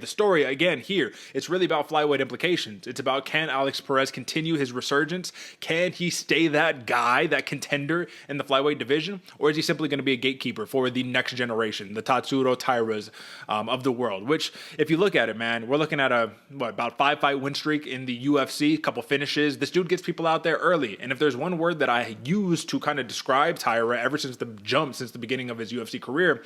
The story, again, here, it's really about flyweight implications. It's about, can Alex Perez continue his resurgence? Can he stay that guy, that contender in the flyweight division? Or is he simply going to be a gatekeeper for the next generation, the Tatsuro Tairas of the world? Which, if you look at it, man, we're looking at about 5-fight win streak in the UFC, a couple finishes. This dude gets people out there early. And if there's one word that I use to kind of describe Taira ever since the jump, since the beginning of his UFC career,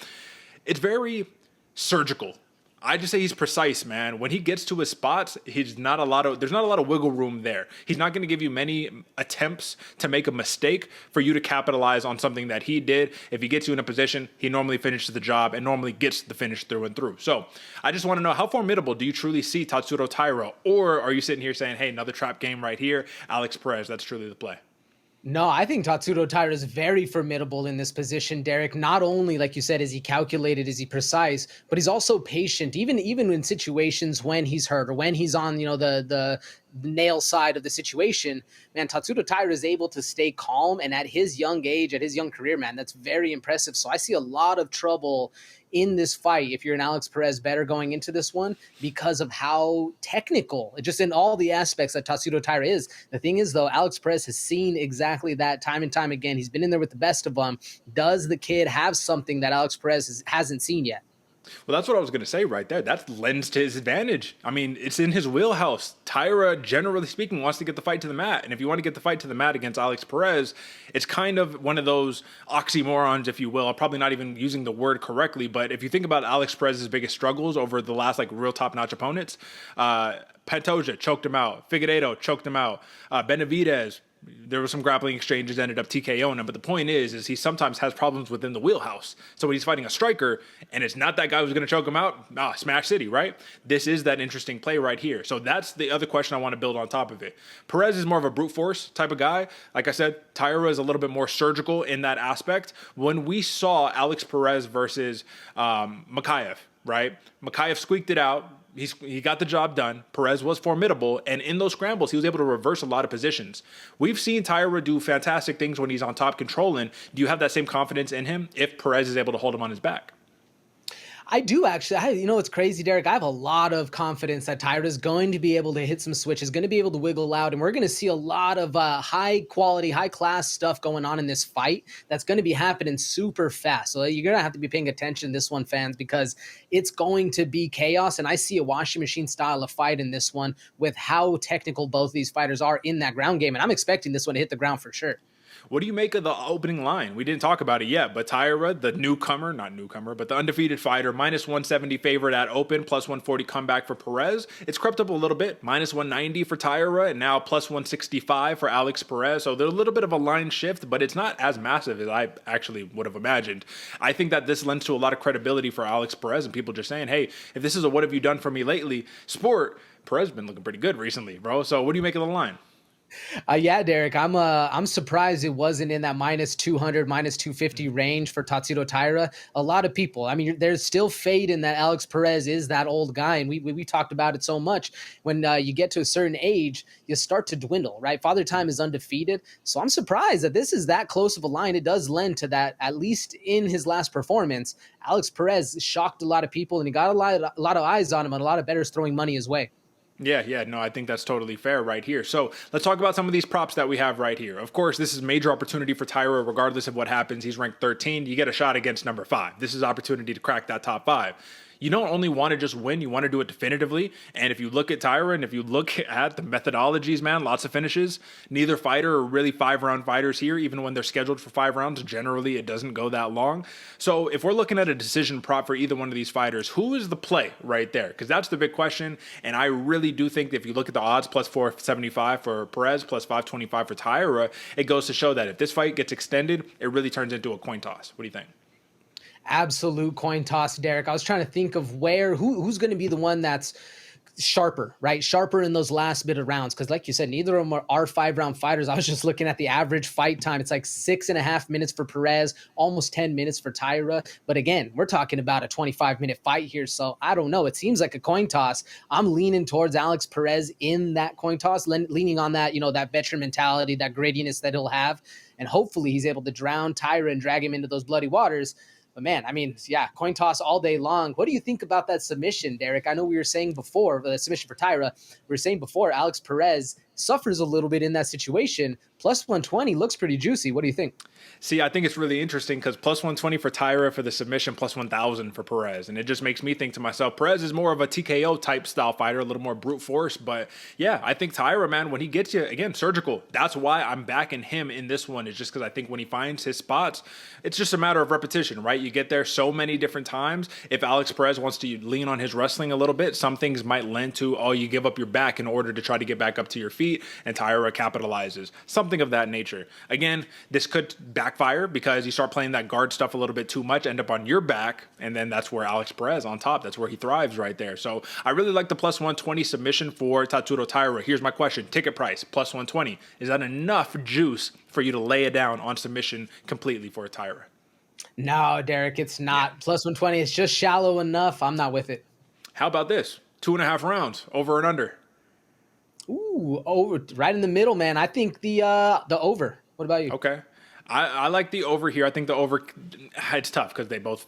it's very surgical. I just say he's precise, man. When he gets to his spots, there's not a lot of wiggle room there. He's not going to give you many attempts to make a mistake for you to capitalize on something that he did. If he gets you in a position, he normally finishes the job and normally gets the finish through and through. So I just want to know, how formidable do you truly see Tatsuro Taira? Or are you sitting here saying, hey, another trap game right here, Alex Perez, that's truly the play? No, I think Tatsuro Taira is very formidable in this position, Derek. Not only, like you said, is he calculated, is he precise, but he's also patient, even in situations when he's hurt or when he's on, the nail side of the situation. Man, Tatsuro Taira is able to stay calm, and at his young age, at his young career, man, that's very impressive. So I see a lot of trouble in this fight if you're an Alex Perez better going into this one, because of how technical, just in all the aspects that Tatsuro Taira is. The thing is, though, Alex Perez has seen exactly that time and time again. He's been in there with the best of them. Does the kid have something that Alex Perez hasn't seen yet? Well, that's what I was going to say right there. That lends to his advantage. I mean, it's in his wheelhouse. Taira, generally speaking, wants to get the fight to the mat. And if you want to get the fight to the mat against Alex Perez, it's kind of one of those oxymorons, if you will. I'm probably not even using the word correctly, but if you think about Alex Perez's biggest struggles over the last real top-notch opponents, Pantoja choked him out. Figueiredo choked him out. Benavidez, there were some grappling exchanges, ended up TKOing him. But the point is he sometimes has problems within the wheelhouse. So when he's fighting a striker and it's not that guy who's going to choke him out, smash city, right? This is that interesting play right here. So that's the other question I want to build on top of it. Perez is more of a brute force type of guy. Like I said, Taira is a little bit more surgical in that aspect. When we saw Alex Perez versus Makayev, right? Makayev squeaked it out. He got the job done. Perez was formidable, and in those scrambles, he was able to reverse a lot of positions. We've seen Taira do fantastic things when he's on top controlling. Do you have that same confidence in him if Perez is able to hold him on his back? I do actually. It's crazy, Derek. I have a lot of confidence that Taira is going to be able to hit some switches, going to be able to wiggle out, and we're going to see a lot of high quality, high class stuff going on in this fight that's going to be happening super fast. So you're going to have to be paying attention to this one, fans, because it's going to be chaos. And I see a washing machine style of fight in this one with how technical both these fighters are in that ground game. And I'm expecting this one to hit the ground for sure. What do you make of the opening line? We didn't talk about it yet, but Taira, the but the undefeated fighter, minus 170 favorite at open, plus 140 comeback for Perez. It's crept up a little bit, minus 190 for Taira, and now plus 165 for Alex Perez. So there's a little bit of a line shift, but it's not as massive as I actually would have imagined. I think that this lends to a lot of credibility for Alex Perez, and people just saying, hey, if this is a what have you done for me lately sport, Perez has been looking pretty good recently, bro. So what do you make of the line? Yeah, Derek, I'm surprised it wasn't in that minus 200, minus 250 range for Tatsuro Taira. A lot of people, I mean, there's still fade in that Alex Perez is that old guy. And we talked about it so much. When you get to a certain age, you start to dwindle, right? Father Time is undefeated. So I'm surprised that this is that close of a line. It does lend to that, at least in his last performance. Alex Perez shocked a lot of people, and he got a lot of eyes on him, and a lot of bettors throwing money his way. Yeah, no, I think that's totally fair right here. So let's talk about some of these props that we have right here. Of course, this is a major opportunity for Taira, regardless of what happens. He's ranked 13. You get a shot against number 5. This is opportunity to crack that top 5. You don't only want to just win, you want to do it definitively. And if you look at Taira and if you look at the methodologies, man, lots of finishes. Neither fighter are really 5-round fighters here, even when they're scheduled for 5 rounds. Generally, it doesn't go that long. So if we're looking at a decision prop for either one of these fighters, who is the play right there? Because that's the big question. And I really do think that if you look at the odds, plus 475 for Perez, plus 525 for Taira, it goes to show that if this fight gets extended, it really turns into a coin toss. What do you think? Absolute coin toss, Derek. I was trying to think of who's going to be the one that's sharper, right? Sharper in those last bit of rounds. Because like you said, neither of them are 5-round fighters. I was just looking at the average fight time. It's like 6.5 minutes for Perez, almost 10 minutes for Taira. But again, we're talking about a 25-minute fight here. So I don't know. It seems like a coin toss. I'm leaning towards Alex Perez in that coin toss, leaning on that, that veteran mentality, that grittiness that he'll have. And hopefully he's able to drown Taira and drag him into those bloody waters. But man, I mean, yeah, coin toss all day long. What do you think about that submission, Derek? I know we were saying before, the submission for Taira, we were saying before, Alex Perez suffers a little bit in that situation. Plus 120 looks pretty juicy. What do you think? See, I think it's really interesting because plus 120 for Taira for the submission, plus 1,000 for Perez. And it just makes me think to myself, Perez is more of a TKO type style fighter, a little more brute force. But yeah, I think Taira, man, when he gets you, again, surgical. That's why I'm backing him in this one, is just because I think when he finds his spots, it's just a matter of repetition, right? You get there so many different times. If Alex Perez wants to lean on his wrestling a little bit, some things might lend to, oh, you give up your back in order to try to get back up to your feet, and Taira capitalizes. Something of that nature. Again, this could backfire because you start playing that guard stuff a little bit too much, end up on your back, and then that's where Alex Perez on top, that's where he thrives right there. So I really like the plus 120 submission for Tatsuro Taira. Here's my question: ticket price plus 120. Is that enough juice for you to lay it down on submission completely for a Taira? No, Derek, it's not. Yeah. Plus 120, it's just shallow enough. I'm not with it. How about this? 2.5 rounds, over and under. Ooh, over, right in the middle, man. I think the over. What about you? Okay. I like the over here. I think the over, it's tough because they both,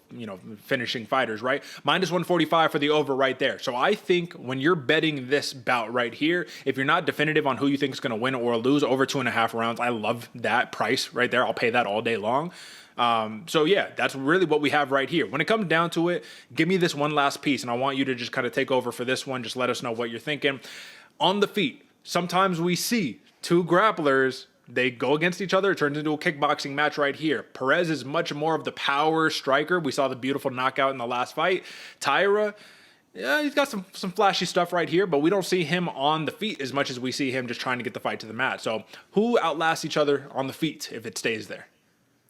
finishing fighters, right? Minus 145 for the over right there. So I think when you're betting this bout right here, if you're not definitive on who you think is going to win or lose, over 2.5 rounds, I love that price right there. I'll pay that all day long. So yeah, that's really what we have right here. When it comes down to it, give me this one last piece, and I want you to just kind of take over for this one. Just let us know what you're thinking. On the feet, sometimes we see two grapplers, they go against each other. It turns into a kickboxing match right here. Perez is much more of the power striker. We saw the beautiful knockout in the last fight. Taira, yeah, he's got some flashy stuff right here, but we don't see him on the feet as much as we see him just trying to get the fight to the mat. So who outlasts each other on the feet if it stays there?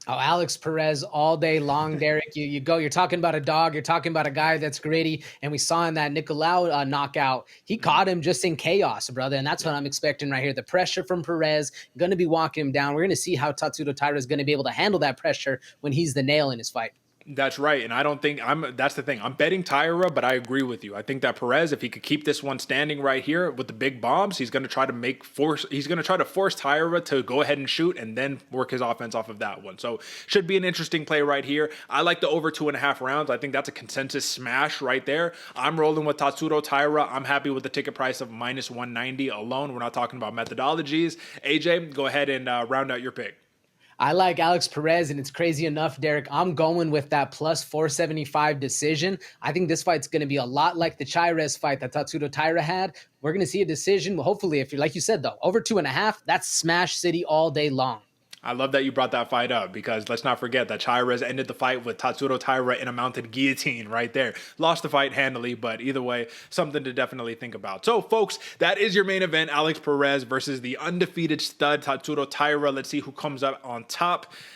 Oh, Alex Perez all day long, Derek. You're talking about a dog. You're talking about a guy that's gritty. And we saw in that Nicolau knockout, he caught him just in chaos, brother. And that's what I'm expecting right here. The pressure from Perez, going to be walking him down. We're going to see how Tatsuro Taira is going to be able to handle that pressure when he's the nail in his fight. That's right. And I don't think that's the thing. I'm betting Taira, but I agree with you. I think that Perez, if he could keep this one standing right here with the big bombs, he's going to try to force Taira to go ahead and shoot and then work his offense off of that one. So should be an interesting play right here. I like the over 2.5 rounds. I think that's a consensus smash right there. I'm rolling with Tatsuro Taira. I'm happy with the ticket price of minus 190 alone. We're not talking about methodologies. AJ, go ahead and round out your pick. I like Alex Perez, and it's crazy enough, Derek. I'm going with that plus 475 decision. I think this fight's going to be a lot like the Chairez fight that Tatsuro Taira had. We're going to see a decision. Well, hopefully, if you're like you said, though, over 2.5, that's Smash City all day long. I love that you brought that fight up because let's not forget that Chairez ended the fight with Tatsuro Taira in a mounted guillotine right there. Lost the fight handily, but either way, something to definitely think about. So, folks, that is your main event, Alex Perez versus the undefeated stud Tatsuro Taira. Let's see who comes up on top.